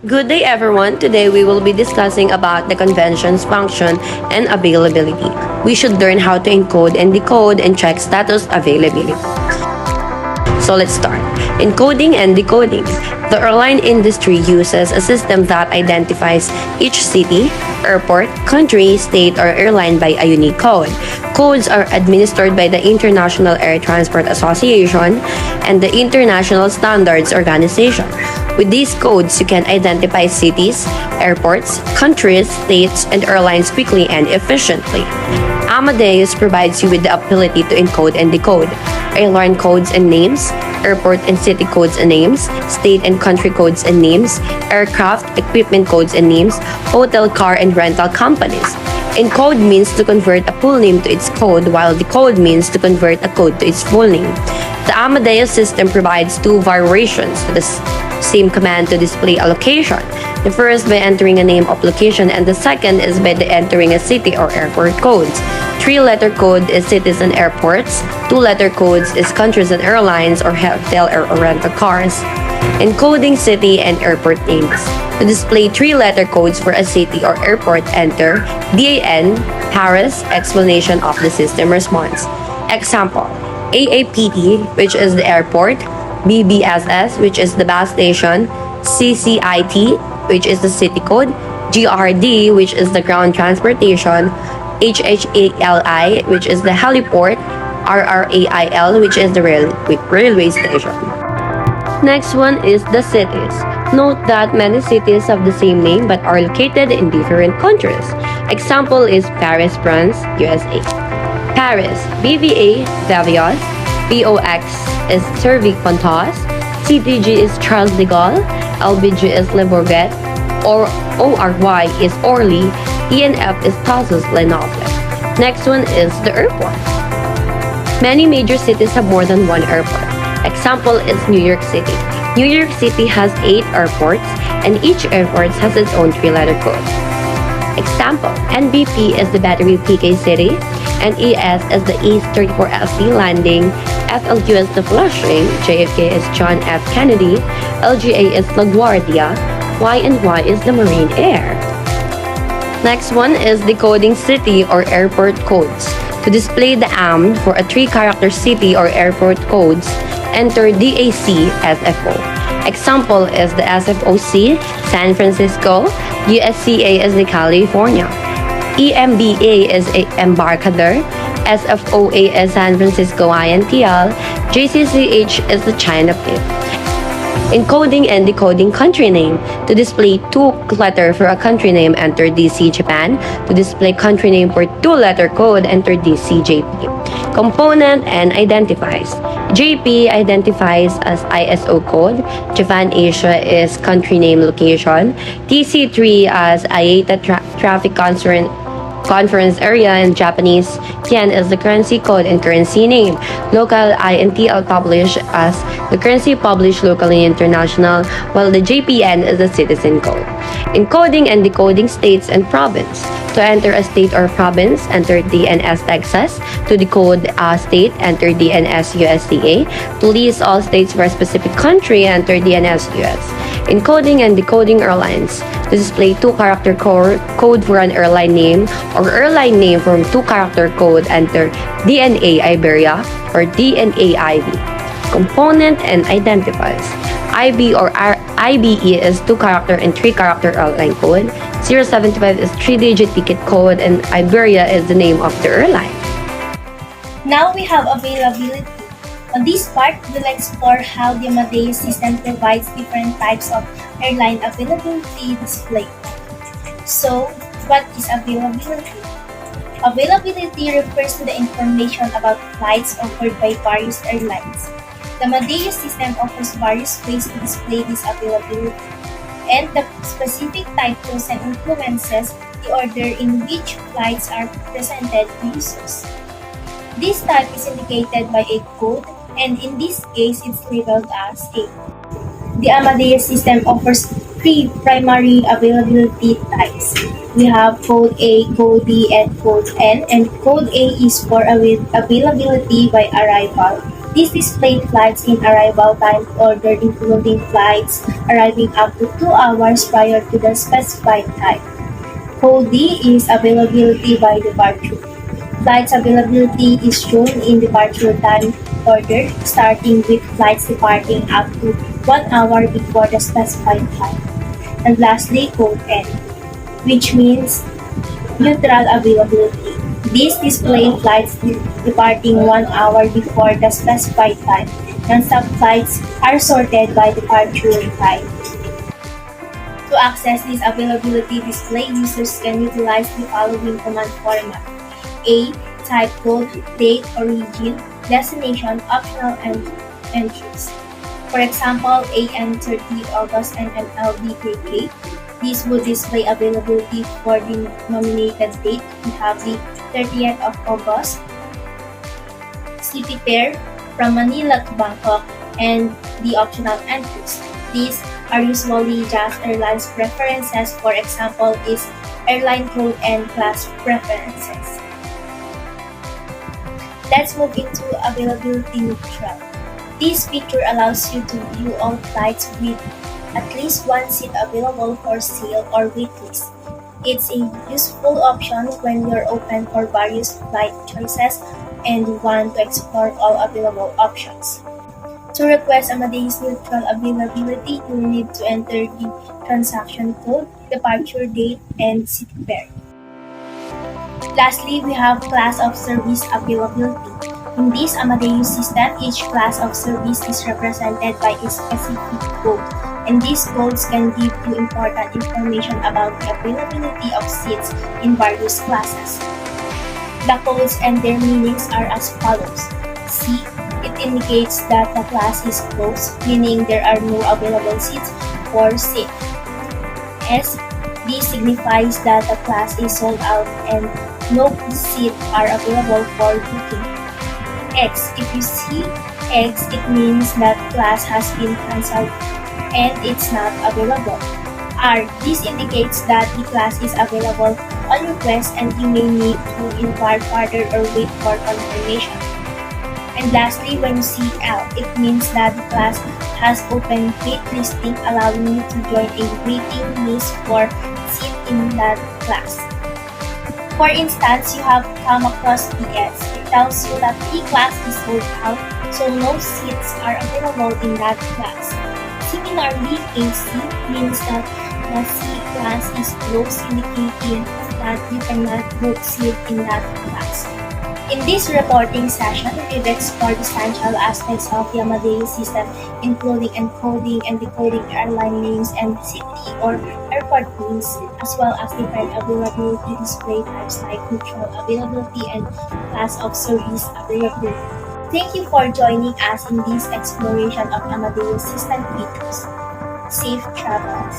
Good day everyone. Today we will be discussing about the conventions, function, and availability. We should learn how to encode and decode and check status availability. So let's start. Encoding and decoding. The airline industry uses a system that identifies each city, airport, country, state, or airline by a unique code. Codes are administered by the International Air Transport Association and the International Standards Organization. With these codes, you can identify cities, airports, countries, states, and airlines quickly and efficiently. Amadeus provides you with the ability to encode and decode airline codes and names, airport and city codes and names, state and country codes and names, aircraft, equipment codes and names, hotel, car, and rental companies. Encode means to convert a full name to its code, while decode means to convert a code to its full name. The Amadeus system provides two variations to the same command to display a location. The first by entering a name of location, and the second is by entering a city or airport codes. Three-letter code is cities and airports. Two-letter codes is countries and airlines or hotel or rental cars. Encoding city and airport names. To display three-letter codes for a city or airport, enter DAN, Paris, explanation of the system response. Example, AAPT, which is the airport, BBSS, which is the bus station, CCIT, which is the city code, GRD, which is the ground transportation, HHALI, which is the heliport, RRAIL, which is the railway station. Next one is the cities. Note that many cities have the same name but are located in different countries. Example is Paris, France, USA. Paris, BVA, Vavios, VOX is Cervic Pontos, CDG is Charles de Gaulle, LBG is Le Bourget, or ORY is Orly, ENF is Tassos Lenoble. Next one is the airport. Many major cities have more than one airport. Example is New York City. New York City has 8 airports, and each airport has its own 3-letter code. Example, NBP is the Battery PK City, NES is the East 34LC Landing, FLQ is the Flushing, JFK is John F. Kennedy, LGA is LaGuardia, Y&Y is the Marine Air. Next one is decoding city or airport codes. To display the AM for a 3-character city or airport codes, enter DAC SFO. Example is the SFOC, San Francisco, USCA is the California, EMBA is Embarcador, SFOA is San Francisco INTL, JCCH is the China PIP. Encoding and decoding country name. To display 2-letter for a country name, enter DC Japan. To display country name for 2-letter code, enter DC JP. Component and identifies. JP identifies as ISO code. Japan Asia is country name location. TC3 as IATA traffic conference area in Japanese. Yen is the currency code and currency name. Local INTL published as the currency published locally international, while the JPN is the citizen code. Encoding and decoding states and province. To enter a state or province, enter DNS Texas. To decode a state, enter DNS USDA. To list all states for a specific country, enter DNS US. Encoding and decoding airlines. To display 2-character code for an airline name or airline name from 2-character code, enter DNA Iberia or DNA IB. Component and identifies. IB or IBE is 2-character and 3-character airline code. 075 is 3-digit ticket code, and Iberia is the name of the airline. Now we have availability. On this part, we'll explore how the Amadeus system provides different types of airline availability display. So, what is availability? Availability refers to the information about flights offered by various airlines. The Amadeus system offers various ways to display this availability, and the specific titles and influences the order in which flights are presented to users. This type is indicated by a code, and in this case, it's labeled as A. The Amadeus system offers 3 primary availability types. We have code A, code B, and code N, and code A is for availability by arrival. This display flights in arrival time order including flights arriving up to 2 hours prior to the specified time. Code D is availability by departure. Flights availability is shown in departure time order, starting with flights departing up to 1 hour before the specified time. And lastly, code N, which means neutral availability. This displays flights departing 1 hour before the specified time, and some flights are sorted by departure time. To access this availability display, users can utilize the following command format. A. Type code, date, origin, destination, optional entries. For example, AM 30 August and MLBKK. This would display availability for the nominated date. We have the 30th of August, city pair from Manila to Bangkok, and the optional entries. These are usually just airlines preferences. For example, is airline code and class preferences. Let's move into availability neutral. This feature allows you to view all flights with at least one seat available for sale or waitlist. It's a useful option when you're open for various flight choices and want to explore all available options. To request Amadeus neutral availability, you'll need to enter the transaction code, departure date, and city pair. Lastly, we have class of service availability. In this Amadeus system, each class of service is represented by a specific code, and these codes can give you important information about the availability of seats in various classes. The codes and their meanings are as follows. C. It indicates that the class is closed, meaning there are no available seats for seat. S. This signifies that the class is sold out and no seats are available for booking. X. If you see X, it means that class has been cancelled and it's not available. R. This indicates that the class is available on request and you may need to inquire further or wait for confirmation. And lastly, when you see L, it means that the class has open wait listing, allowing you to join a waiting list for seat in that class. For instance, you have come across PS. It tells you that the class is sold out, so no seats are available in that class. Similarly, AC means that the C class is closed, indicating that you cannot book seat in that class. In this reporting session, we've explored essential aspects of the Amadeus system, including encoding and decoding airline names and city or airport names, as well as different availability display types like neutral availability and class of service availability. Thank you for joining us in this exploration of Amadeus system features. Safe travels!